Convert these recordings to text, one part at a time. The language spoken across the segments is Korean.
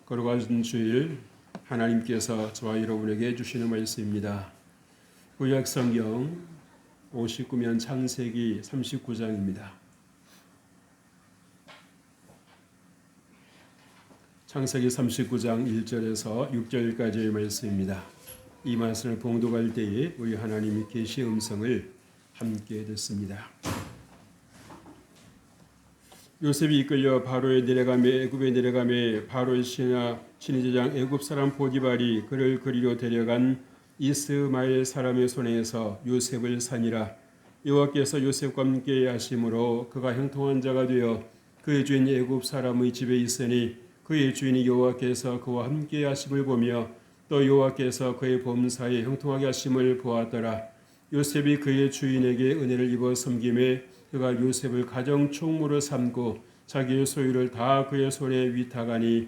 거룩한 주일 하나님께서 저와 여러분에게 주시는 말씀입니다. 구약 성경 59면 창세기 39장입니다. 창세기 39장 1절에서 6절까지의 말씀입니다. 이 말씀을 봉독할 때에 우리 하나님의 계시 음성을 함께 듣습니다. 요셉이 이끌려 바로에 내려가매 애굽에 내려가매 바로의 신하제장 애굽 사람 보디발이 그를 그리로 데려간 이스마엘 사람의 손에서 요셉을 산이라. 여호와께서 요셉과 함께 하심으로 그가 형통한 자가 되어 그의 주인 애굽 사람의 집에 있으니 그의 주인이 여호와께서 그와 함께 하심을 보며 또 여호와께서 그의 범사에 형통하게 하심을 보았더라. 요셉이 그의 주인에게 은혜를 입어 섬김에 그가 요셉을 가정 총무로 삼고 자기의 소유를 다 그의 손에 위탁하니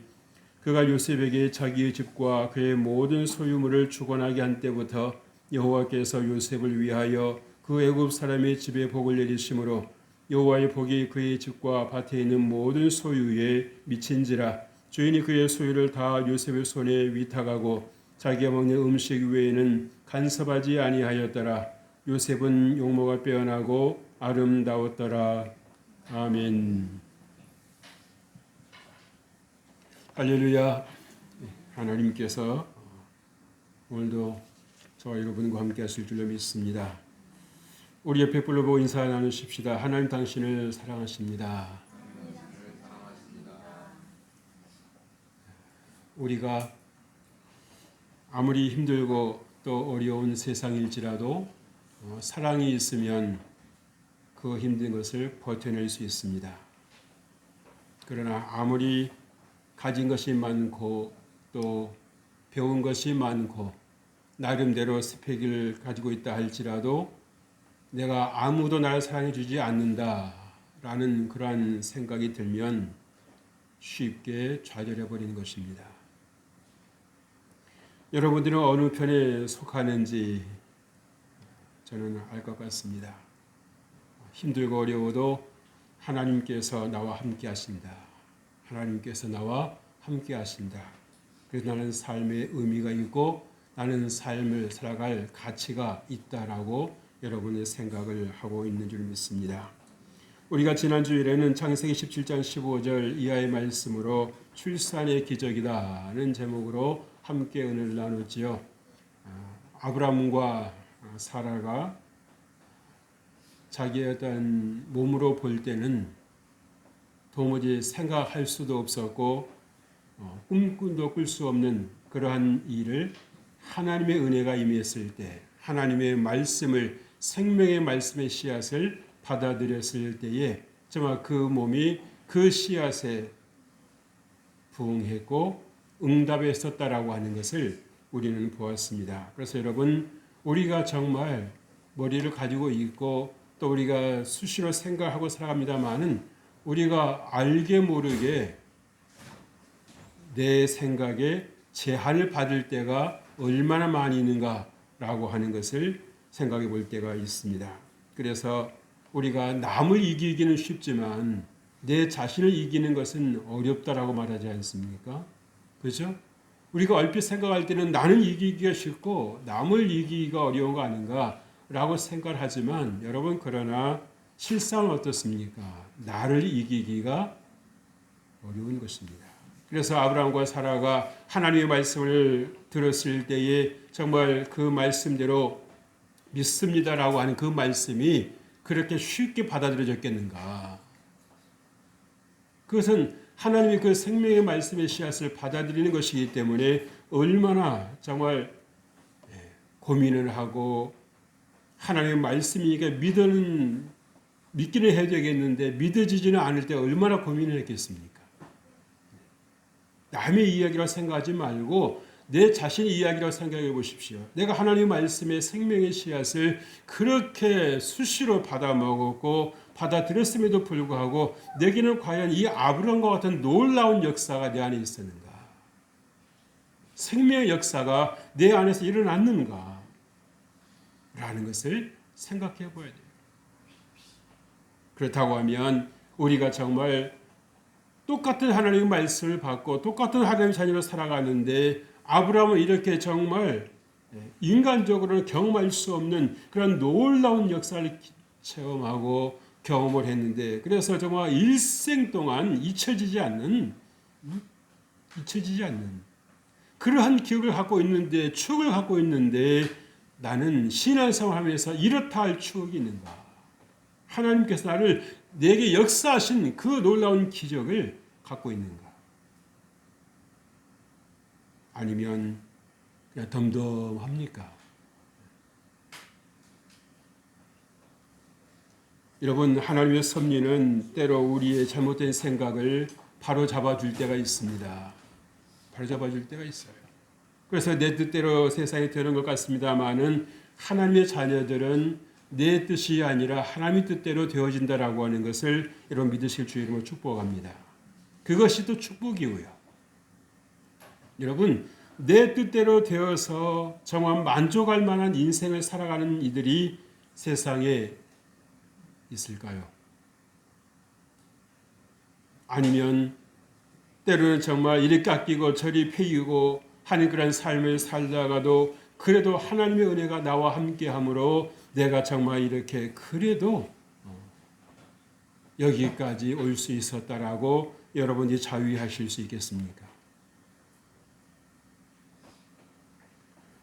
그가 요셉에게 자기의 집과 그의 모든 소유물을 주관하게 한 때부터 여호와께서 요셉을 위하여 그 애굽 사람의 집에 복을 내리심으로 여호와의 복이 그의 집과 밭에 있는 모든 소유에 미친지라. 주인이 그의 소유를 다 요셉의 손에 위탁하고 자기가 먹는 음식 외에는 간섭하지 아니하였더라. 요셉은 용모가 빼어나고 아름다웠더라. 아멘. 할렐루야. 하나님께서 오늘도 저와 여러분과 함께 하실 줄로 믿습니다. 우리 옆에 불러보고 인사 나누십시다. 하나님 당신을 사랑하십니다. 우리가 아무리 힘들고 또 어려운 세상일지라도 사랑이 있으면 그 힘든 것을 버텨낼 수 있습니다. 그러나 아무리 가진 것이 많고 또 배운 것이 많고 나름대로 스펙을 가지고 있다 할지라도 내가 아무도 나를 사랑해 주지 않는다라는 그러한 생각이 들면 쉽게 좌절해 버리는 것입니다. 여러분들은 어느 편에 속하는지 저는 알 것 같습니다. 힘들고 어려워도 하나님께서 나와 함께 하신다. 하나님께서 나와 함께 하신다. 그래서 나는 삶에 의미가 있고 나는 삶을 살아갈 가치가 있다라고 여러분의 생각을 하고 있는 줄 믿습니다. 우리가 지난 주일에는 창세기 17장 15절 이하의 말씀으로 출산의 기적이다는 제목으로 함께 은혜를 나눴지요. 아브라함과 사라가 자기의 어떤 몸으로 볼 때는 도무지 생각할 수도 없었고 꿈도 꿀 수 없는 그러한 일을 하나님의 은혜가 임했을 때 하나님의 말씀을 생명의 말씀의 씨앗을 받아들였을 때에 정말 그 몸이 그 씨앗에 부응했고 응답했었다라고 하는 것을 우리는 보았습니다. 그래서 여러분 우리가 정말 머리를 가지고 있고 또 우리가 수시로 생각하고 살아갑니다마는 우리가 알게 모르게 내 생각에 제한을 받을 때가 얼마나 많이 있는가라고 하는 것을 생각해 볼 때가 있습니다. 그래서 우리가 남을 이기기는 쉽지만 내 자신을 이기는 것은 어렵다라고 말하지 않습니까? 그렇죠? 우리가 얼핏 생각할 때는 나는 이기기가 쉽고 남을 이기기가 어려운 거 아닌가라고 생각을 하지만 여러분 그러나 실상은 어떻습니까? 나를 이기기가 어려운 것입니다. 그래서 아브라함과 사라가 하나님의 말씀을 들었을 때에 정말 그 말씀대로 믿습니다라고 하는 그 말씀이 그렇게 쉽게 받아들여졌겠는가? 그것은 하나님의 그 생명의 말씀의 씨앗을 받아들이는 것이기 때문에 얼마나 정말 고민을 하고 하나님의 말씀이니까 믿기는 해야 되겠는데 믿어지지는 않을 때 얼마나 고민을 했겠습니까? 남의 이야기라고 생각하지 말고 내 자신의 이야기라고 생각해 보십시오. 내가 하나님의 말씀의 생명의 씨앗을 그렇게 수시로 받아 먹었고 받아들였음에도 불구하고 내게는 과연 이 아브라함과 같은 놀라운 역사가 내 안에 있었는가? 생명의 역사가 내 안에서 일어났는가? 라는 것을 생각해 봐야 돼요. 그렇다고 하면 우리가 정말 똑같은 하나님의 말씀을 받고 똑같은 하나님의 자녀로 살아가는데 아브라함은 이렇게 정말 인간적으로는 경험할 수 없는 그런 놀라운 역사를 체험하고 경험을 했는데 그래서 정말 일생 동안 잊혀지지 않는 그러한 기억을 갖고 있는데 추억을 갖고 있는데 나는 신앙생활하면서 이렇다 할 추억이 있는가? 하나님께서 내게 역사하신 그 놀라운 기적을 갖고 있는가? 아니면 그냥 덤덤합니까? 여러분, 하나님의 섭리는 때로 우리의 잘못된 생각을 바로 잡아줄 때가 있습니다. 바로 잡아줄 때가 있어요. 그래서 내 뜻대로 세상이 되는 것 같습니다만은 하나님의 자녀들은 내 뜻이 아니라 하나님의 뜻대로 되어진다라고 하는 것을 여러분 믿으실 주의 이름으로 축복합니다. 그것이 또 축복이고요. 여러분, 내 뜻대로 되어서 정말 만족할 만한 인생을 살아가는 이들이 세상에 있을까요? 아니면 때로는 정말 이리 깎이고 저리 패이고 하는 그런 삶을 살다가도 그래도 하나님의 은혜가 나와 함께함으로 내가 정말 이렇게 그래도 여기까지 올 수 있었다라고 여러분이 자위하실 수 있겠습니까?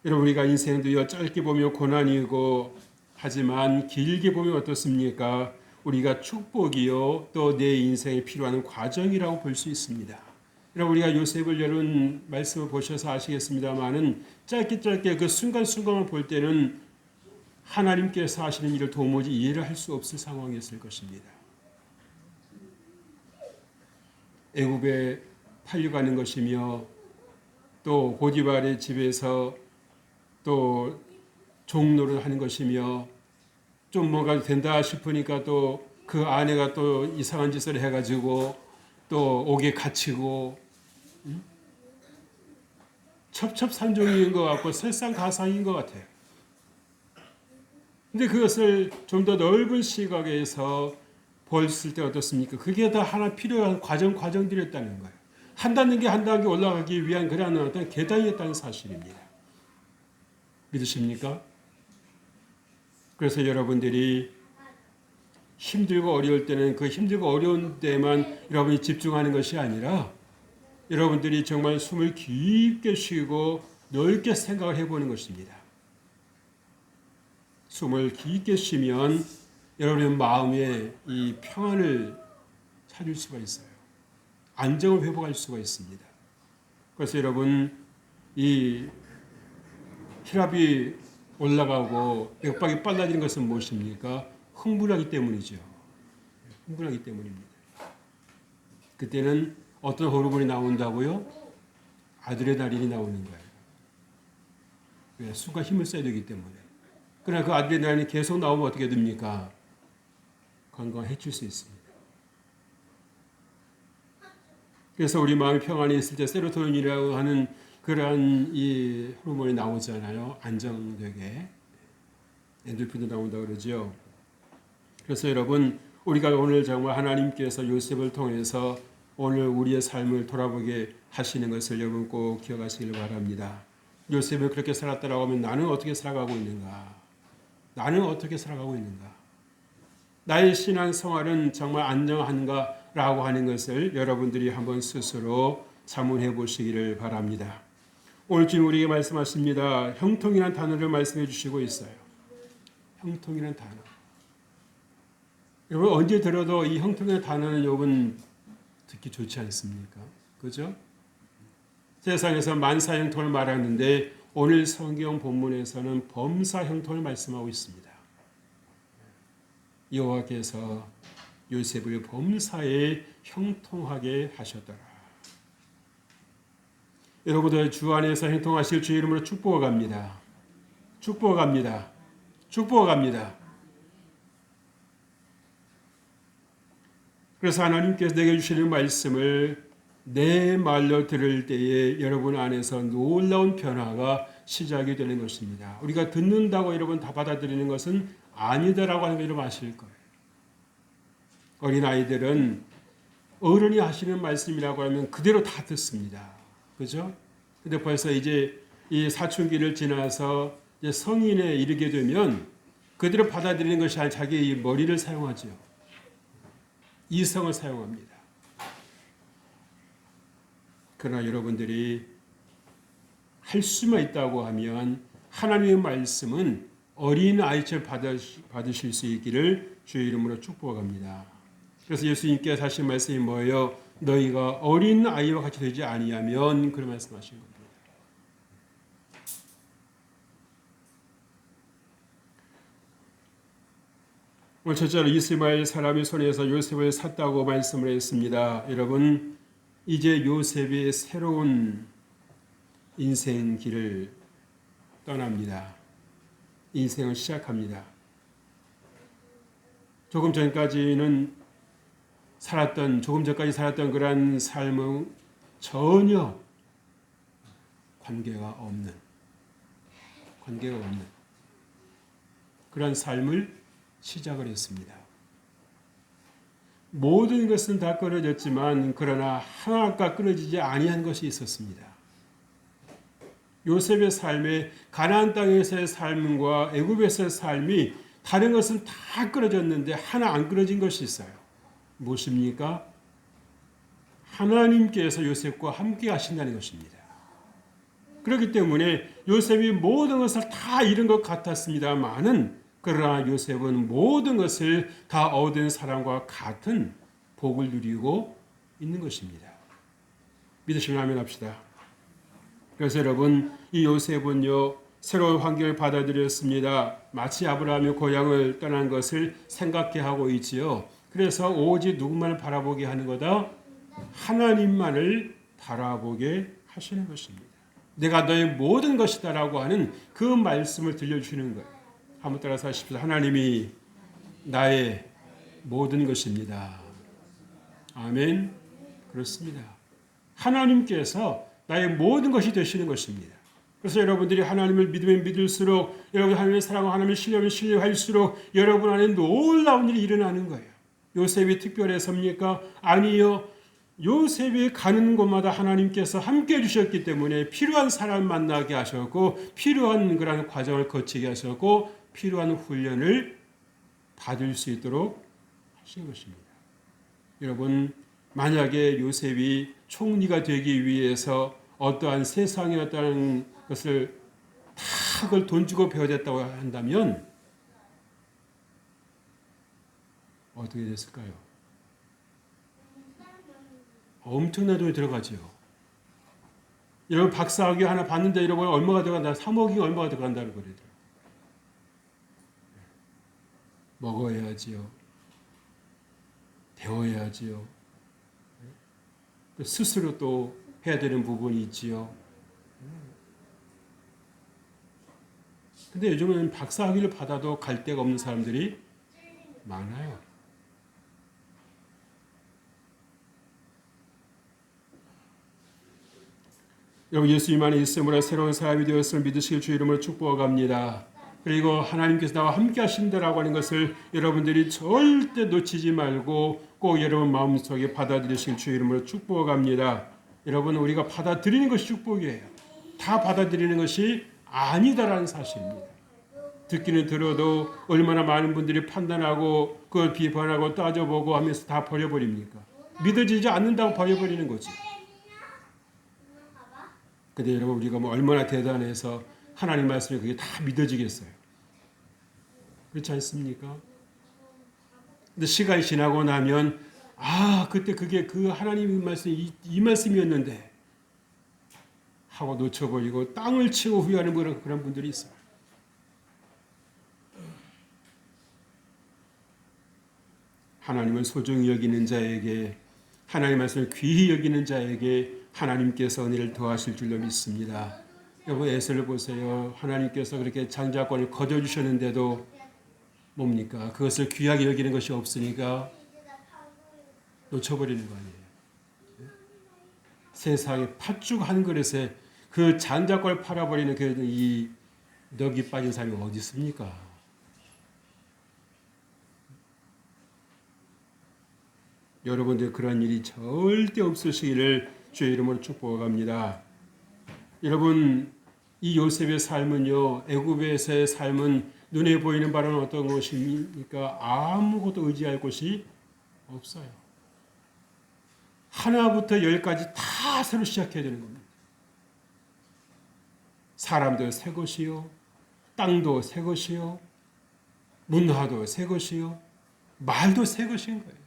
여러분 우리가 인생도 짧게 보면 고난이고 하지만 길게 보면 어떻습니까? 우리가 축복이요 또 내 인생에 필요한 과정이라고 볼 수 있습니다. 여러분 우리가 요셉을 여러분 말씀을 보셔서 아시겠습니다만은 짧게 그 순간순간을 볼 때는 하나님께서 하시는 일을 도무지 이해를 할 수 없을 상황이었을 것입니다. 애굽에 팔려가는 것이며 또 보디발의 집에서 또 종노를 하는 것이며 좀 뭔가 된다 싶으니까 또 그 아내가 또 이상한 짓을 해가지고 또 옥에 갇히고 첩첩산중인 것 같고 설상가상인 것 같아요. 근데 그것을 좀 더 넓은 시각에서 보았을 때 어떻습니까? 그게 다 하나 필요한 과정들이었다는 거예요. 한 단계 한 단계 올라가기 위한 그런 어떤 계단이었다는 사실입니다. 믿으십니까? 그래서 여러분들이 힘들고 어려울 때는 그 힘들고 어려운 때만 여러분이 집중하는 것이 아니라 여러분들이 정말 숨을 깊게 쉬고 넓게 생각을 해보는 것입니다. 숨을 깊게 쉬면 여러분의 마음에 이 평안을 찾을 수가 있어요. 안정을 회복할 수가 있습니다. 그래서 여러분 이 혈압이 올라가고 맥박이 빨라지는 것은 무엇입니까? 흥분하기 때문이죠. 흥분하기 때문입니다. 그때는 어떤 호르몬이 나온다고요? 아드레날린이 나오는 거예요. 왜? 순간 힘을 써야 되기 때문에. 그러나 그 아드레날린이 계속 나오면 어떻게 됩니까? 건강을 해칠 수 있습니다. 그래서 우리 마음이 평안히 있을 때 세로토닌이라고 하는 그러한 이 호르몬이 나오잖아요. 안정되게. 엔돌핀도 나온다고 그러죠. 그래서 여러분 우리가 오늘 정말 하나님께서 요셉을 통해서 오늘 우리의 삶을 돌아보게 하시는 것을 여러분 꼭 기억하시길 바랍니다. 요셉은 그렇게 살았다라고 하면 나는 어떻게 살아가고 있는가? 나는 어떻게 살아가고 있는가? 나의 신앙 생활은 정말 안정한가라고 하는 것을 여러분들이 한번 스스로 자문해 보시기를 바랍니다. 오늘 지금 우리에게 말씀하십니다. 형통이라는 단어를 말씀해 주시고 있어요. 형통이라는 단어. 여러분 언제 들어도 이 형통이라는 단어는 여러분 듣기 좋지 않습니까? 그죠? 세상에서 만사 형통을 말하는데 오늘 성경 본문에서는 범사 형통을 말씀하고 있습니다. 여호와께서 요셉을 범사에 형통하게 하셨더라. 여러분들 주 안에서 형통하실 주의 이름으로 축복합니다. 축복합니다. 축복합니다. 그래서 하나님께서 내게 주시는 말씀을 내 말로 들을 때에 여러분 안에서 놀라운 변화가 시작이 되는 것입니다. 우리가 듣는다고 여러분 다 받아들이는 것은 아니다라고 하는 걸 여러분 아실 거예요. 어린아이들은 어른이 하시는 말씀이라고 하면 그대로 다 듣습니다. 그죠? 근데 벌써 이제 이 사춘기를 지나서 이제 성인에 이르게 되면 그대로 받아들이는 것이 아니라 자기의 머리를 사용하죠. 이성을 사용합니다. 그러나 여러분들이 할 수만 있다고 하면 하나님의 말씀은 어린 아이처럼 받으실 수 있기를 주의 이름으로 축복합니다. 그래서 예수님께서 하신 말씀이 뭐예요? 너희가 어린 아이와 같이 되지 아니하면 그런 말씀하신 겁니다. 오늘 첫째로 이스마엘 사람의 손에서 요셉을 샀다고 말씀을 했습니다. 여러분, 이제 요셉의 새로운 인생 길을 떠납니다. 인생을 시작합니다. 조금 전까지 살았던 그런 삶은 전혀 관계가 없는 그런 삶을 시작을 했습니다. 모든 것은 다 끊어졌지만 그러나 하나가 끊어지지 아니한 것이 있었습니다. 요셉의 삶에 가나안 땅에서의 삶과 애굽에서의 삶이 다른 것은 다 끊어졌는데 하나 안 끊어진 것이 있어요. 무엇입니까? 하나님께서 요셉과 함께 하신다는 것입니다. 그렇기 때문에 요셉이 모든 것을 다 잃은 것 같았습니다마는 그러나 요셉은 모든 것을 다 얻은 사람과 같은 복을 누리고 있는 것입니다. 믿으시면 아멘 합시다. 그래서 여러분, 이 요셉은요, 새로운 환경을 받아들였습니다. 마치 아브라함이 고향을 떠난 것을 생각해 하고 있지요. 그래서 오직 누구만을 바라보게 하는 거다? 하나님만을 바라보게 하시는 것입니다. 내가 너의 모든 것이다라고 하는 그 말씀을 들려주시는 거예요. 한번 따라서 하십시오. 하나님이 나의 모든 것입니다. 아멘. 그렇습니다. 하나님께서 나의 모든 것이 되시는 것입니다. 그래서 여러분들이 하나님을 믿으면 믿을수록, 여러분 하나님의 사랑과 하나님을 신뢰하면 신뢰할수록 여러분 안에 놀라운 일이 일어나는 거예요. 요셉이 특별해서입니까? 아니요. 요셉이 가는 곳마다 하나님께서 함께 해주셨기 때문에 필요한 사람 만나게 하셨고, 필요한 그런 과정을 거치게 하셨고, 필요한 훈련을 받을 수 있도록 하신 것입니다. 여러분, 만약에 요셉이 총리가 되기 위해서 어떠한 세상의 어떠한 것을 다 그걸 돈 주고 배워야 됐다고 한다면 어떻게 됐을까요? 엄청난 돈이 들어가지요. 여러분, 박사학위 하나 받는데 여러분 얼마가 들어간다? 3억이 얼마가 들어간다는 거래요. 먹어야지요. 배워야지요. 스스로 또 해야 되는 부분이 있지요. 근데 요즘은 박사학위를 받아도 갈 데가 없는 사람들이 많아요. 여러분, 예수님 안에 있음으로 새로운 사람이 되었음을 믿으실 주 이름으로 축복합니다. 그리고 하나님께서 나와 함께 하신다라고 하는 것을 여러분들이 절대 놓치지 말고 꼭 여러분 마음속에 받아들이실 주 이름으로 축복합니다. 여러분, 우리가 받아들이는 것이 축복이에요. 다 받아들이는 것이 아니다라는 사실입니다. 듣기는 들어도 얼마나 많은 분들이 판단하고 그걸 비판하고 따져보고 하면서 다 버려버립니까? 믿어지지 않는다고 버려버리는 거지. 근데 여러분, 우리가 뭐 얼마나 대단해서 하나님 말씀이 그게 다 믿어지겠어요? 그렇지 않습니까? 근데 시간이 지나고 나면 그때 그게 그 하나님의 말씀이 이 말씀이었는데 하고 놓쳐버리고 땅을 치고 후회하는 그런 분들이 있어요. 하나님을 소중히 여기는 자에게, 하나님의 말씀을 귀히 여기는 자에게 하나님께서 은혜를 더하실 줄로 믿습니다. 여러분, 에서를 보세요. 하나님께서 그렇게 장자권을 거둬주셨는데도 뭡니까? 그것을 귀하게 여기는 것이 없으니까 놓쳐버리는 거 아니에요. 세상에 팥죽 한 그릇에 그 장자권을 팔아버리는 이 넋이 빠진 사람이 어디 있습니까? 여러분들 그런 일이 절대 없으시기를 주의 이름으로 축복합니다. 여러분, 이 요셉의 삶은요, 애굽에서의 삶은 눈에 보이는 바는 어떤 것입니까? 아무것도 의지할 곳이 없어요. 하나부터 열까지 다 새로 시작해야 되는 겁니다. 사람도 새 것이요, 땅도 새 것이요, 문화도 새 것이요, 말도 새 것인 거예요.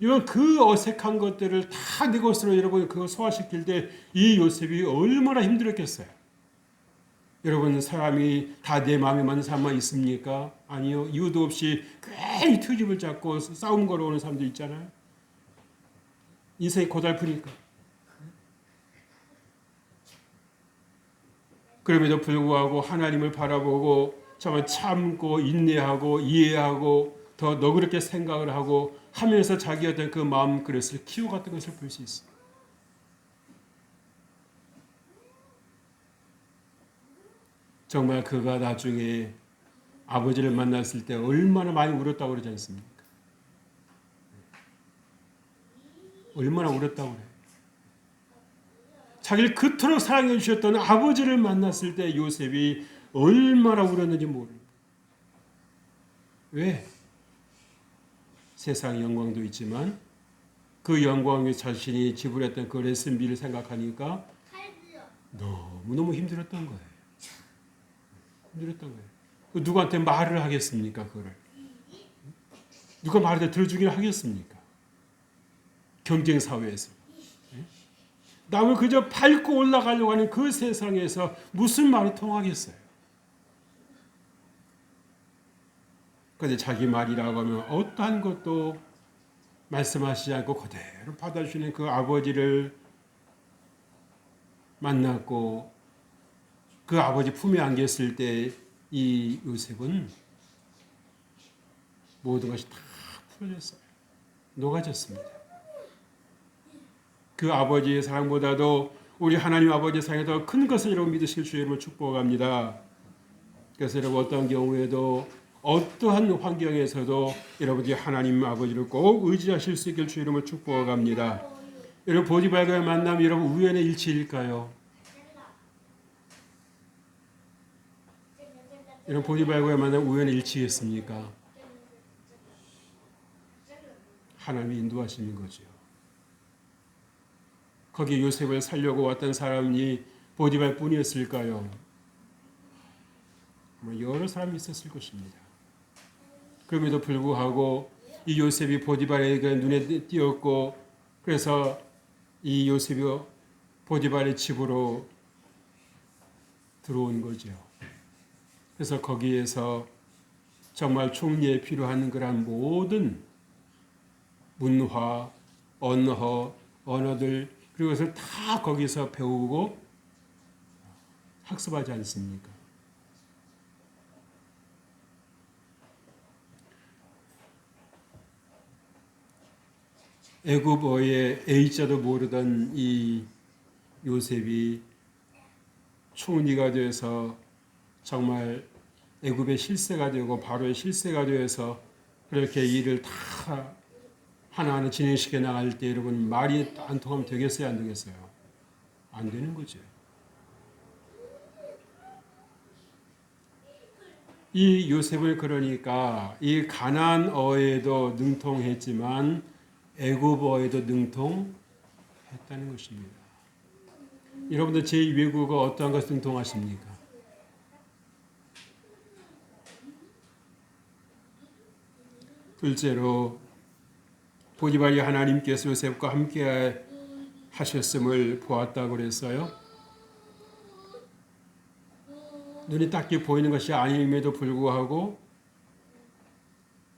이런 그 어색한 것들을 다 내 것으로 여러분 그거 소화시킬 때 이 요셉이 얼마나 힘들었겠어요. 여러분, 사람이 다 내 마음에 맞는 사람만 있습니까? 아니요. 이유도 없이 괜히 트집을 잡고 싸움 걸어오는 사람도 있잖아요. 인생이 고달프니까. 그럼에도 불구하고 하나님을 바라보고 정말 참고 인내하고 이해하고 더 너그럽게 생각을 하고 하면서 자기 어떤 그 마음 그릇을 키워갔던 것을 볼 수 있어요. 정말 그가 나중에 아버지를 만났을 때 얼마나 많이 울었다고 그러지 않습니까? 얼마나 울었다고 그래요. 자기를 그토록 사랑해 주셨던 아버지를 만났을 때 요셉이 얼마나 울었는지 모릅니다. 왜? 세상 영광도 있지만 그 영광에 자신이 지불했던 그 레슨비를 생각하니까 너무너무 힘들었던 거예요. 힘들었던 거예요. 누구한테 말을 하겠습니까? 그거를. 누가 말을 들어주긴 하겠습니까? 경쟁 사회에서. 남을 그저 밟고 올라가려고 하는 그 세상에서 무슨 말이 통하겠어요? 그런데 자기 말이라고 하면 어떠한 것도 말씀하시지 않고 그대로 받아주시는 그 아버지를 만났고 그 아버지 품에 안겼을 때 이 요셉은 모든 것이 다 풀어졌어요. 녹아졌습니다. 그 아버지의 사랑보다도 우리 하나님 아버지의 사랑이 더 큰 것을 여러분 믿으실 주 여러분을 축복합니다. 그래서 여러분 어떤 경우에도 어떠한 환경에서도 여러분들이 하나님 아버지를 꼭 의지하실 수 있길 주 이름을 축복합니다. 여러분 보디발과의 만남이 여러분 우연의 일치일까요? 여러분 보디발과의 만남 우연의 일치겠습니까? 하나님이 인도하시는 거죠. 거기 요셉을 살려고 왔던 사람이 보디발 뿐이었을까요? 여러 사람이 있었을 것입니다. 그럼에도 불구하고 이 요셉이 보디발에게 눈에 띄었고 그래서 이 요셉이 보디발의 집으로 들어온 거죠. 그래서 거기에서 정말 총리에 필요한 그런 모든 문화, 언어들 그리고 그것을 다 거기서 배우고 학습하지 않습니까? 애굽어의 A자도 모르던 이 요셉이 총리가 돼서 정말 애굽의 실세가 되고 바로의 실세가 되어서 그렇게 일을 다 하나하나 진행시켜 나갈 때 여러분 말이 안 통하면 되겠어요? 안 되겠어요? 안 되는 거죠. 이 요셉을 그러니까 이 가나안어에도 능통했지만 애굽어에도 능통했다는 것입니다. 여러분들 제2외국어 어떠한 것을 능통하십니까? 둘째로 보디발이 하나님께서 요셉과 함께 하셨음을 보았다고 그랬어요. 눈이 딱히 보이는 것이 아님에도 불구하고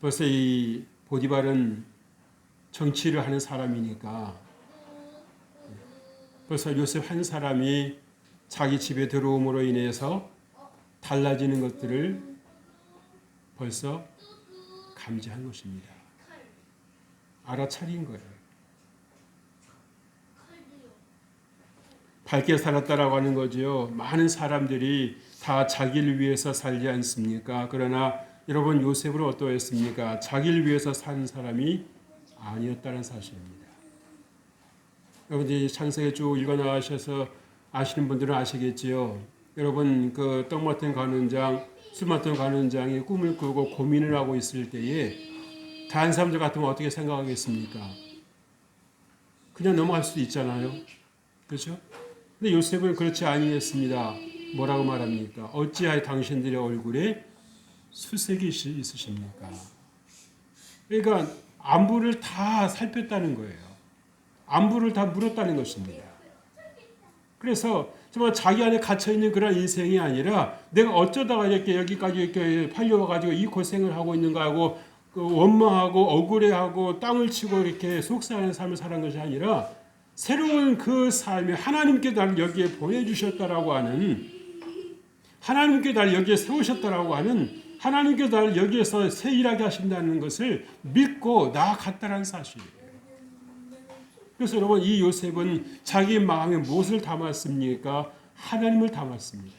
벌써 이 보디발은 정치를 하는 사람이니까 벌써 요셉 한 사람이 자기 집에 들어옴으로 인해서 달라지는 것들을 벌써 감지한 것입니다. 알아차린 거예요. 밝게 살았다라고 하는 거지요. 많은 사람들이 다 자기를 위해서 살지 않습니까? 그러나 여러분 요셉은 어떠했습니까? 자기를 위해서 산 사람이 아니었다는 사실입니다. 여러분들이 창세기 쭉 읽어 나가셔서 아시는 분들은 아시겠지요. 여러분 그 떡 맡은 가는장, 술 맡은 가는장이 꿈을 꾸고 고민을 하고 있을 때에 다른 사람들 같으면 어떻게 생각하겠습니까? 그냥 넘어갈 수도 있잖아요. 그렇죠? 근데 요셉은 그렇지 아니했습니다. 뭐라고 말합니까? 어찌하여 당신들의 얼굴에 수색이 있으십니까? 그러니까 안부를 다 살폈다는 거예요. 안부를 다 물었다는 것입니다. 그래서 정말 자기 안에 갇혀있는 그런 인생이 아니라 내가 어쩌다가 이렇게 여기까지 이렇게 팔려와가지고 이 고생을 하고 있는가 하고 원망하고 억울해하고 땅을 치고 이렇게 속상하는 삶을 사는 것이 아니라 새로운 그 삶에 하나님께 나를 여기에 보내주셨다라고 하는 하나님께 나를 여기에 세우셨다라고 하는 하나님께 나를 여기에서 새 일하게 하신다는 것을 믿고 나아갔다는 사실이에요. 그래서 여러분 이 요셉은 자기 마음에 무엇을 담았습니까? 하나님을 담았습니다.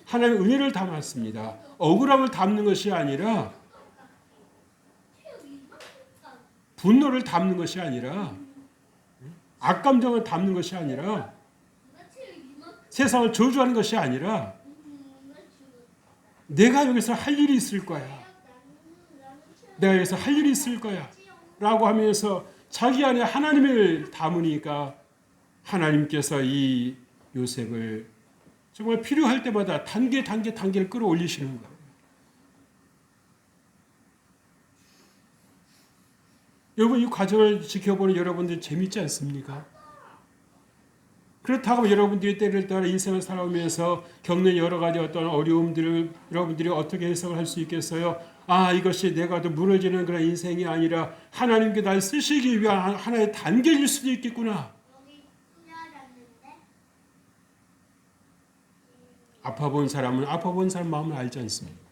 하나님의 은혜를 담았습니다. 억울함을 담는 것이 아니라 분노를 담는 것이 아니라 악감정을 담는 것이 아니라 세상을 저주하는 것이 아니라 내가 여기서 할 일이 있을 거야. 내가 여기서 할 일이 있을 거야. 라고 하면서 자기 안에 하나님을 담으니까 하나님께서 이 요셉을 정말 필요할 때마다 단계를 끌어올리시는 거예요. 여러분 이 과정을 지켜보는 여러분들 재밌지 않습니까? 그렇다고 여러분들이 때를 따라 인생을 살아오면서 겪는 여러 가지 어떤 어려움들을 여러분들이 어떻게 해석을 할 수 있겠어요? 아, 이것이 내가 또 무너지는 그런 인생이 아니라 하나님께 날 쓰시기 위한 하나의 단계일 수도 있겠구나. 아파본 사람은 아파본 사람 마음을 알지 않습니까?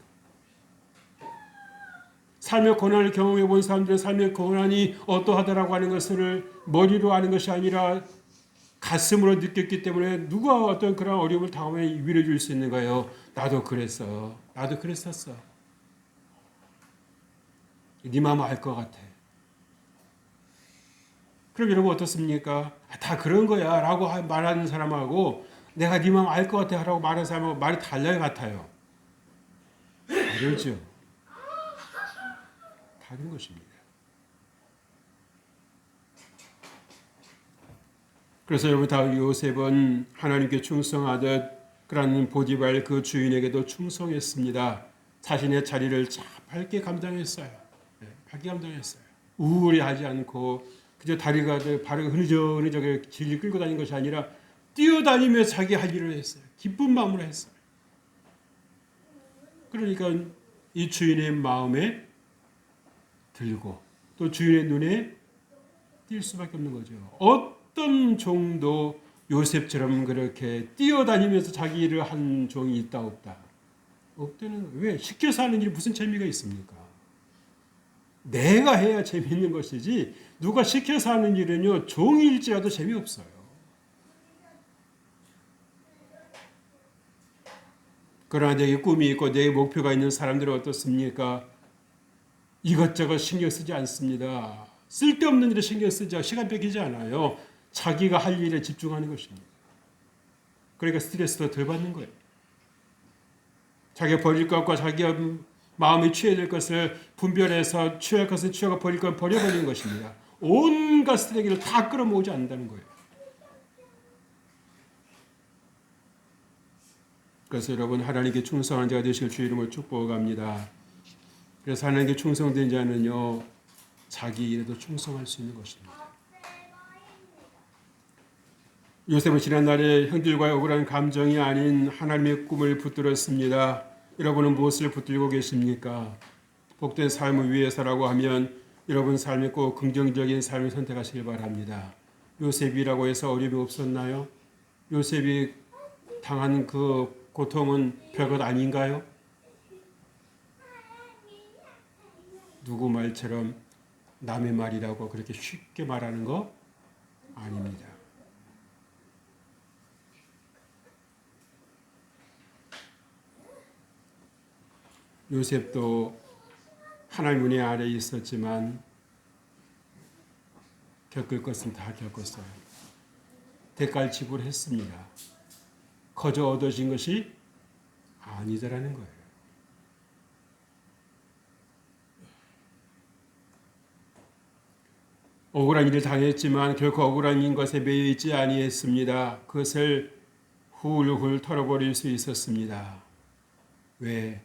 삶의 고난을 경험해 본 사람들은 삶의 고난이 어떠하다라고 하는 것을 머리로 아는 것이 아니라 가슴으로 느꼈기 때문에 누가 어떤 그런 어려움을 당하면 위로해 줄 수 있는가요? 나도 그랬어. 나도 그랬었어. 네 마음 알 것 같아. 그럼 여러분 어떻습니까? 다 그런 거야 라고 말하는 사람하고 내가 네 마음 알 것 같아 라고 말하는 사람하고 말이 달라요 같아요? 다르죠. 다른 것입니다. 그래서 여러분 다 요셉은 하나님께 충성하듯 그런 보디발 그 주인에게도 충성했습니다. 자신의 자리를 밝게 감당했어요. 밝게 감당했어요. 우울해하지 않고 그저 다리가 발을 흐느적흐느적 질질 끌고 다니는 것이 아니라 뛰어다니며 자기 할 일을 했어요. 기쁜 마음으로 했어요. 그러니까 이 주인의 마음에 들고 또 주인의 눈에 띌 수밖에 없는 거죠. 어떤 종도 요셉처럼 그렇게 뛰어다니면서 자기 일을 한 종이 있다 없다. 없다는 왜? 시켜서 하는 일이 무슨 재미가 있습니까? 내가 해야 재미있는 것이지 누가 시켜서 하는 일은요 종일지라도 재미없어요. 그러나 내게 꿈이 있고 내 목표가 있는 사람들은 어떻습니까? 이것저것 신경 쓰지 않습니다. 쓸데없는 일에 신경 쓰지 시간 뺏기지 않아요. 자기가 할 일에 집중하는 것입니다. 그러니까 스트레스도 덜 받는 거예요. 자기가 버릴 것과 자기가 마음이 취해야 될 것을 분별해서 취할 것은 취하고 버릴 건 버려버리는 것입니다. 온갖 쓰레기를 다 끌어모으지 않는다는 거예요. 그래서 여러분 하나님께 충성한 자가 되실 주 이름으로 축복합니다. 그래서 하나님께 충성된 자는요 자기 일에도 충성할 수 있는 것입니다. 요셉은 지난날에 형들과의 억울한 감정이 아닌 하나님의 꿈을 붙들었습니다. 여러분은 무엇을 붙들고 계십니까? 복된 삶을 위해서라고 하면 여러분 삶에 꼭 긍정적인 삶을 선택하시길 바랍니다. 요셉이라고 해서 어려움이 없었나요? 요셉이 당한 그 고통은 별것 아닌가요? 누구 말처럼 남의 말이라고 그렇게 쉽게 말하는 거 아닙니다. 요셉도 하나님 은혜 아래에 있었지만 겪을 것은 다 겪었어요. 대가를 지불했습니다. 거저 얻어진 것이 아니더라는 거예요. 억울한 일을 당했지만 결코 억울한 것에 매여 있지 아니했습니다. 그것을 훌훌 털어버릴 수 있었습니다. 왜?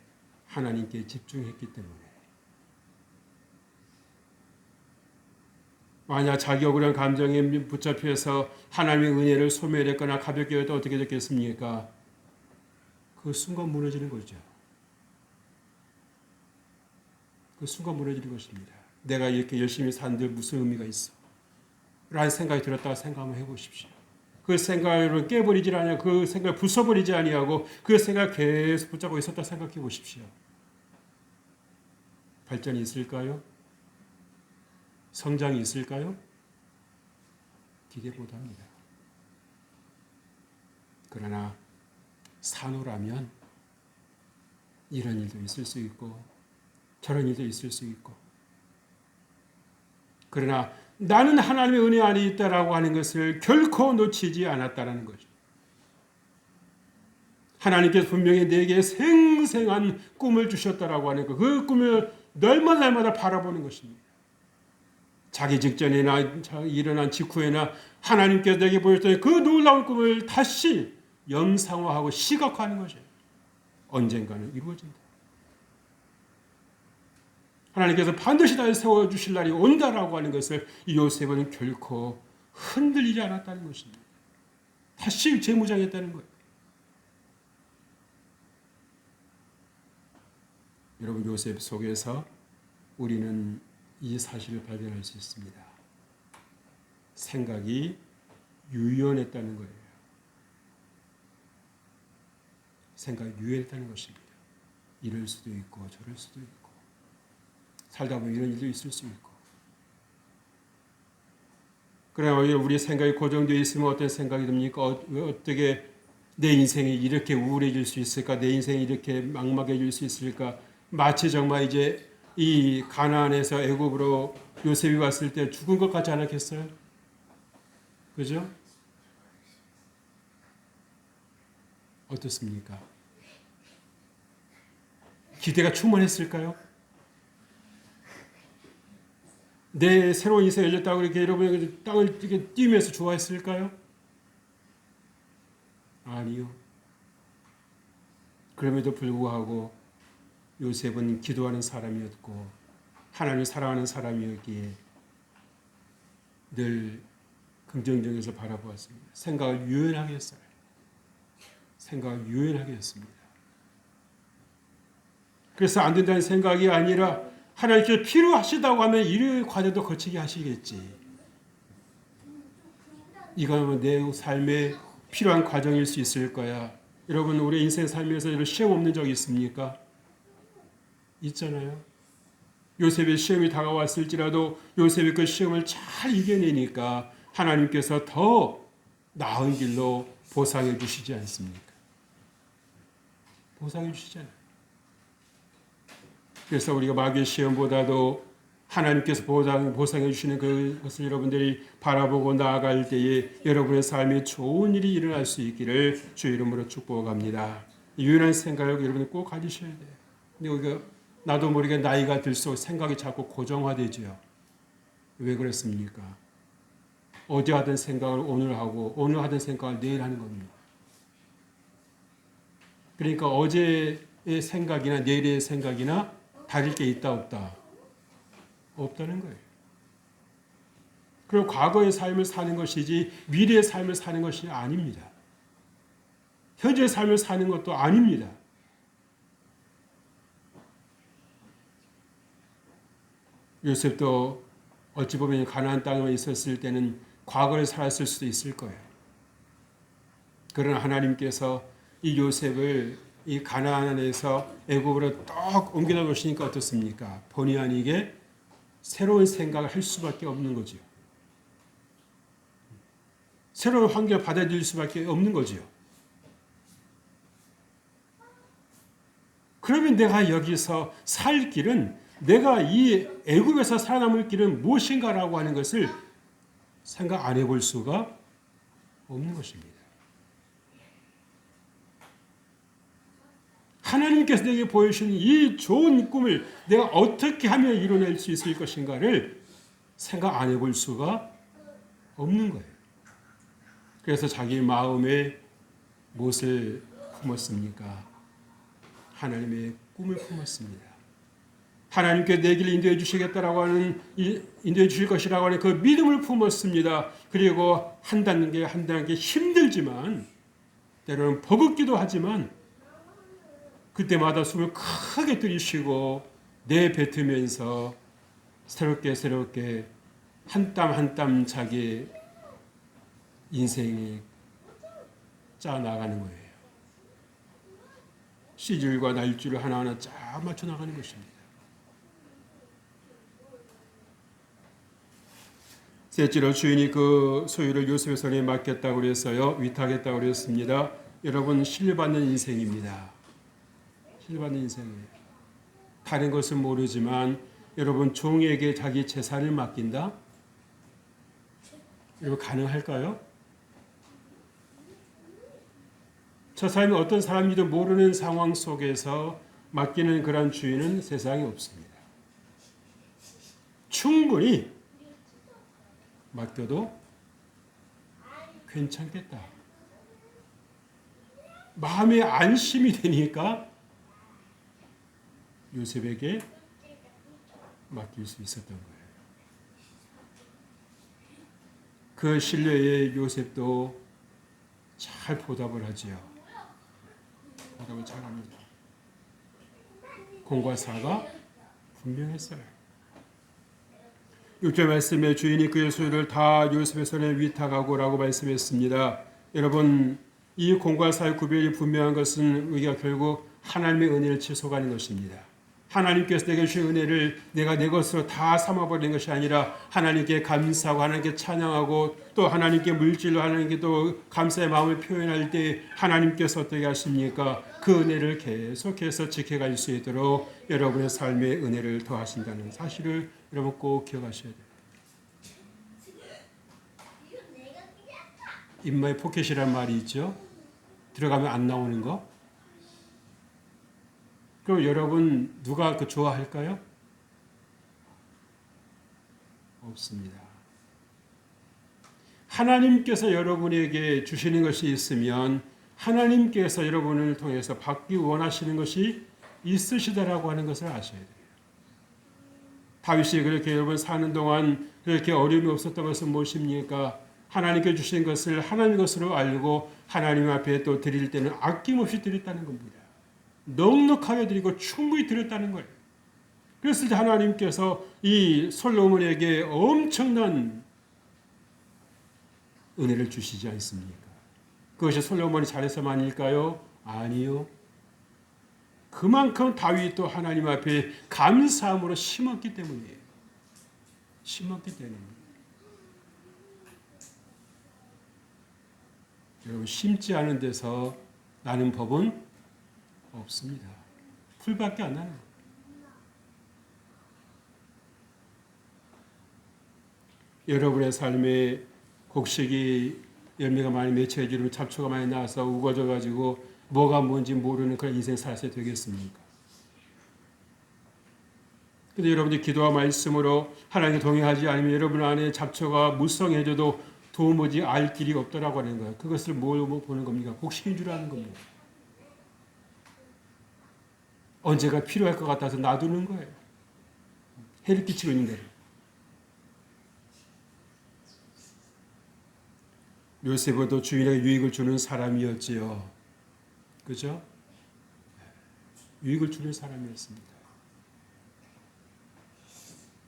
하나님께 집중했기 때문에. 만약 자기 억울한 감정에 붙잡혀서 하나님의 은혜를 소멸했거나 가볍게 여도 어떻게 됐겠습니까? 그 순간 무너지는 거죠. 그 순간 무너지는 것입니다. 내가 이렇게 열심히 산들 무슨 의미가 있어? 라는 생각이 들었다가 생각 한번 해보십시오. 그 생각을 깨버리지 아니하고 그 생각을 부숴버리지 아니하고 그 생각을 계속 붙잡고 있었다 생각해 보십시오. 발전이 있을까요? 성장이 있을까요? 기대 못합니다. 그러나 산후라면 이런 일도 있을 수 있고 저런 일도 있을 수 있고, 그러나 나는 하나님의 은혜 안에 있다라고 하는 것을 결코 놓치지 않았다는 거죠. 하나님께서 분명히 내게 생생한 꿈을 주셨다라고 하는 것, 그 꿈을 날마다 바라보는 것입니다. 자기 직전이나 일어난 직후에나 하나님께서 내게 보였던 그 놀라운 꿈을 다시 영상화하고 시각화하는 것이에요. 언젠가는 이루어진다. 하나님께서 반드시 다시 세워주실 날이 온다라고 하는 것을 요셉은 결코 흔들리지 않았다는 것입니다. 다시 재무장했다는 거예요. 여러분, 요셉 속에서 우리는 이 사실을 발견할 수 있습니다. 생각이 유연했다는 거예요. 생각이 유연했다는 것입니다. 이럴 수도 있고 저럴 수도 있고 살다 보면 이런 일도 있을 수 있고. 그러나 우리 생각이 고정되어 있으면 어떤 생각이 듭니까? 어떻게 내 인생이 이렇게 우울해질 수 있을까? 내 인생이 이렇게 막막해질 수 있을까? 마치 정말 이제 이 가나안에서 애굽으로 요셉이 왔을 때 죽은 것 같지 않았겠어요? 그죠? 어떻습니까? 기대가 충만했을까요? 내 새로운 인생이 열렸다고 이렇게 여러분이 땅을 이렇게 뛰면서 좋아했을까요? 아니요. 그럼에도 불구하고 요셉은 기도하는 사람이었고 하나님을 사랑하는 사람이었기에 늘 긍정적에서 바라보았습니다. 생각을 유연하게 했어요. 생각을 유연하게 했습니다. 그래서 안 된다는 생각이 아니라 하나님께서 필요하시다고 하면 이 과정도 거치게 하시겠지. 이거는 내 삶에 필요한 과정일 수 있을 거야. 여러분, 우리 인생 삶에서 시험 없는 적이 있습니까? 있잖아요. 요셉의 시험이 다가왔을지라도 요셉이 그 시험을 잘 이겨내니까 하나님께서 더 나은 길로 보상해 주시지 않습니까? 보상해 주시잖아요. 그래서 우리가 마귀의 시험보다도 하나님께서 보상해 주시는 그것을 여러분들이 바라보고 나아갈 때에 여러분의 삶에 좋은 일이 일어날 수 있기를 주의 이름으로 축복합니다. 유연한 생각을 여러분이 꼭 가지셔야 돼요. 근데 우리가 나도 모르게 나이가 들수록 생각이 자꾸 고정화되지요. 왜 그렇습니까? 어제 하던 생각을 오늘 하고 오늘 하던 생각을 내일 하는 겁니다. 그러니까 어제의 생각이나 내일의 생각이나 다를 게 있다 없다? 없다는 거예요. 그리고 과거의 삶을 사는 것이지 미래의 삶을 사는 것이 아닙니다. 현재의 삶을 사는 것도 아닙니다. 요셉도 어찌 보면 가나안 땅에 있었을 때는 과거를 살았을 수도 있을 거예요. 그러나 하나님께서 이 요셉을 이 가나안에서 애굽으로 떡 옮겨다 놓으시니까 어떻습니까? 본의 아니게 새로운 생각을 할 수밖에 없는 거죠. 새로운 환경을 받아들일 수밖에 없는 거죠. 그러면 내가 여기서 살 길은 내가 이 애굽에서 살아남을 길은 무엇인가라고 하는 것을 생각 안 해볼 수가 없는 것입니다. 하나님께서 내게 보여주신 이 좋은 꿈을 내가 어떻게 하면 이뤄낼 수 있을 것인가를 생각 안 해볼 수가 없는 거예요. 그래서 자기 마음에 무엇을 품었습니까? 하나님의 꿈을 품었습니다. 하나님께 내 길을 인도해 주시겠다라고 하는, 인도해 주실 것이라고 하는 그 믿음을 품었습니다. 그리고 한다는 게 힘들지만, 때로는 버겁기도 하지만, 그때마다 숨을 크게 들이쉬고 내뱉으면서 새롭게 한 땀 한 땀 자기 인생이 짜 나가는 거예요. 시줄과 날줄을 하나하나 쫙 맞춰 나가는 것입니다. 셋째로 주인이 그 소유를 요셉의 손에 맡겼다고 그랬어요. 위탁했다고 그랬습니다. 여러분, 신뢰받는 인생입니다. 신뢰받는 인생이에요. 다른 것은 모르지만 여러분, 종에게 자기 재산을 맡긴다? 여러분, 가능할까요? 저 사람이 어떤 사람인지도 모르는 상황 속에서 맡기는 그런 주인은 세상에 없습니다. 충분히 맡겨도 괜찮겠다. 마음에 안심이 되니까 요셉에게 맡길 수 있었던 거예요. 그 신뢰에 요셉도 잘 보답을 하지요. 보답을 잘합니다. 공과 사가 분명했어요. 6절 말씀에 주인이 그의 소유를 다 요셉의 손에 위탁하고라고 말씀했습니다. 여러분, 이 공과 사의 구별이 분명한 것은 우리가 결국 하나님의 은혜를 치솟아가는 것입니다. 하나님께서 내게 주신 은혜를 내가 내 것으로 다 삼아버리는 것이 아니라 하나님께 감사하고 하나님께 찬양하고 또 하나님께 물질로 하나님께 또 감사의 마음을 표현할 때 하나님께서 어떻게 하십니까? 그 은혜를 계속해서 지켜갈 수 있도록 여러분의 삶에 은혜를 더하신다는 사실을 여러분 꼭 기억하셔야 돼요. 입마에 포켓이라는 말이 있죠. 들어가면 안 나오는 거. 그럼 여러분 누가 그 좋아할까요? 없습니다. 하나님께서 여러분에게 주시는 것이 있으면 하나님께서 여러분을 통해서 받기 원하시는 것이 있으시다라고 하는 것을 아셔야 돼요. 다윗이 그렇게 여러분 사는 동안 그렇게 어려움이 없었던 것은 무엇입니까? 하나님께 주신 것을 하나님 것으로 알고 하나님 앞에 또 드릴 때는 아낌없이 드렸다는 겁니다. 넉넉하게 드리고 충분히 드렸다는 거예요. 그래서 하나님께서 이 솔로몬에게 엄청난 은혜를 주시지 않습니까? 그것이 솔로몬이 잘해서만일까요? 아니요. 그만큼 다윗도 하나님 앞에 감사함으로 심었기 때문이에요. 심었기 때문입니다. 여러분, 심지 않은 데서 나는 법은 없습니다. 풀밖에 안 나는 거예요. 여러분의 삶에 곡식이 열매가 많이 맺혀지고 잡초가 많이 나와서 우거져가지고 뭐가 뭔지 모르는 그런 인생 살아야 되겠습니까? 근데 여러분들이 기도와 말씀으로 하나님께 동행하지 않으면 여러분 안에 잡초가 무성해져도 도무지 알 길이 없더라고 하는 거예요. 그것을 뭘 보는 겁니까? 곡식인 줄 아는 겁니다. 언제가 필요할 것 같아서 놔두는 거예요. 해를 끼치고 있는데. 요셉도 주인에게 유익을 주는 사람이었지요. 그죠? 유익을 주는 사람이었습니다.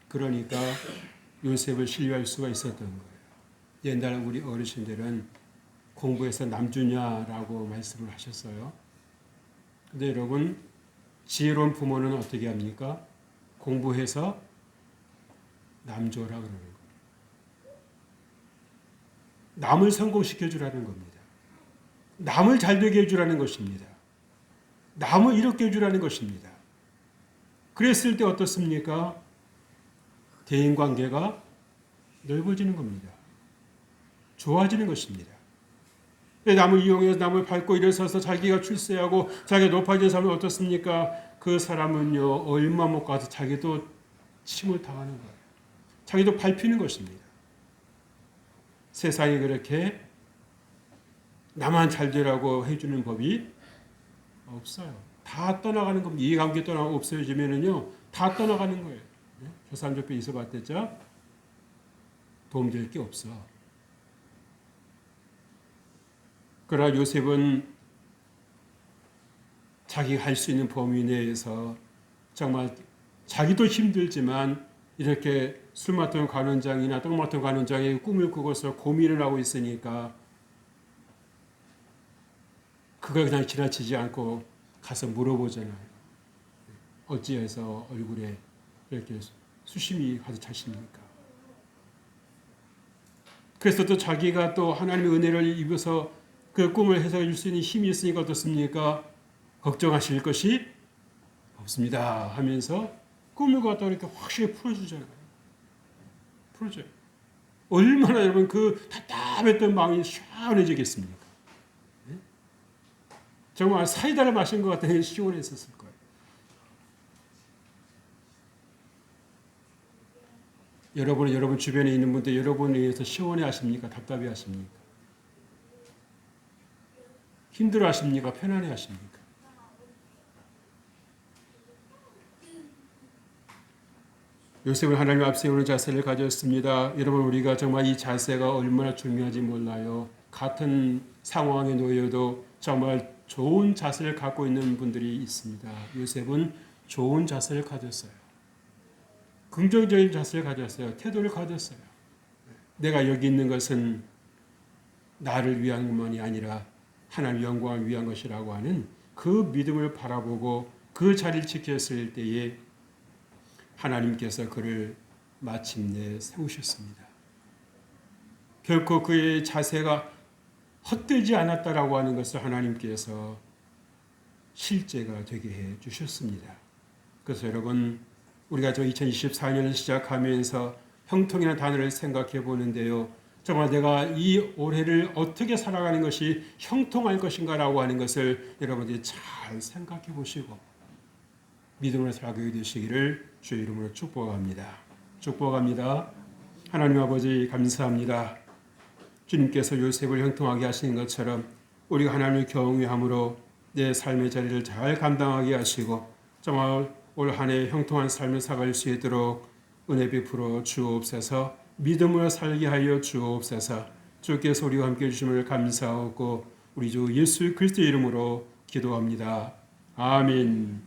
그러니까 요셉을 신뢰할 수가 있었던 거예요. 옛날 우리 어르신들은 공부해서 남주냐라고 말씀을 하셨어요. 근데 여러분, 지혜로운 부모는 어떻게 합니까? 공부해서 남줘라 그러는 거예요. 남을 성공시켜주라는 겁니다. 남을 잘되게 해주라는 것입니다. 남을 이롭게 해주라는 것입니다. 그랬을 때 어떻습니까? 대인관계가 넓어지는 겁니다. 좋아지는 것입니다. 남을 이용해서 남을 밟고 일어서서 자기가 출세하고 자기가 높아진 사람은 어떻습니까? 그 사람은요, 얼마 못 가서 자기도 침을 당하는 거예요. 자기도 밟히는 것입니다. 세상이 그렇게 나만 잘 되라고 해주는 법이 없어요. 다 떠나가는 겁니다. 이해관계 떠나고 없어지면은요, 다 떠나가는 거예요. 조삼조표 있어봤댔죠? 도움될 게 없어. 그러나 요셉은 자기가 할 수 있는 범위 내에서 정말 자기도 힘들지만 이렇게 술 맡던 관원장이나 떡 맡던 관원장의 꿈을 꾸고서 고민을 하고 있으니까 그걸 그냥 지나치지 않고 가서 물어보잖아요. 어찌해서 얼굴에 이렇게 수심이 가득 차십니까? 그래서 또 자기가 또 하나님의 은혜를 입어서 그 꿈을 해석해 줄 수 있는 힘이 있으니까 어떻습니까? 걱정하실 것이 없습니다 하면서 꿈을 갖다 이렇게 확실히 풀어주잖아요. 풀어줘요. 얼마나 여러분 그 답답했던 마음이 시원해지겠습니까? 네? 정말 사이다를 마신 것 같은 시원했었을 거예요. 여러분은 여러분 주변에 있는 분들 여러분에 의해서 시원해 하십니까? 답답해 하십니까? 힘들어 하십니까? 편안해 하십니까? 요셉은 하나님 앞에 세우는 자세를 가졌습니다. 여러분 우리가 정말 이 자세가 얼마나 중요한지 몰라요. 같은 상황에 놓여도 정말 좋은 자세를 갖고 있는 분들이 있습니다. 요셉은 좋은 자세를 가졌어요. 긍정적인 자세를 가졌어요. 태도를 가졌어요. 내가 여기 있는 것은 나를 위한 것만이 아니라 하나님의 영광을 위한 것이라고 하는 그 믿음을 바라보고 그 자리를 지켰을 때에 하나님께서 그를 마침내 세우셨습니다. 결코 그의 자세가 헛되지 않았다라고 하는 것을 하나님께서 실제가 되게 해 주셨습니다. 그래서 여러분 우리가 저 2024년을 시작하면서 형통이라는 단어를 생각해 보는데요. 정말 내가 이 올해를 어떻게 살아가는 것이 형통할 것인가라고 하는 것을 여러분들이 잘 생각해 보시고 믿음으로 살아가게 되시기를 주의 이름으로 축복합니다. 축복합니다. 하나님 아버지 감사합니다. 주님께서 요셉을 형통하게 하시는 것처럼 우리가 하나님을 경외함으로 내 삶의 자리를 잘 감당하게 하시고 정말 올 한 해 형통한 삶을 살아갈 수 있도록 은혜 베풀어 주옵소서. 믿음으로 살게 하여 주옵소서. 주께서 우리와 함께 해주심을 감사하고 우리 주 예수 그리스도의 이름으로 기도합니다. 아멘.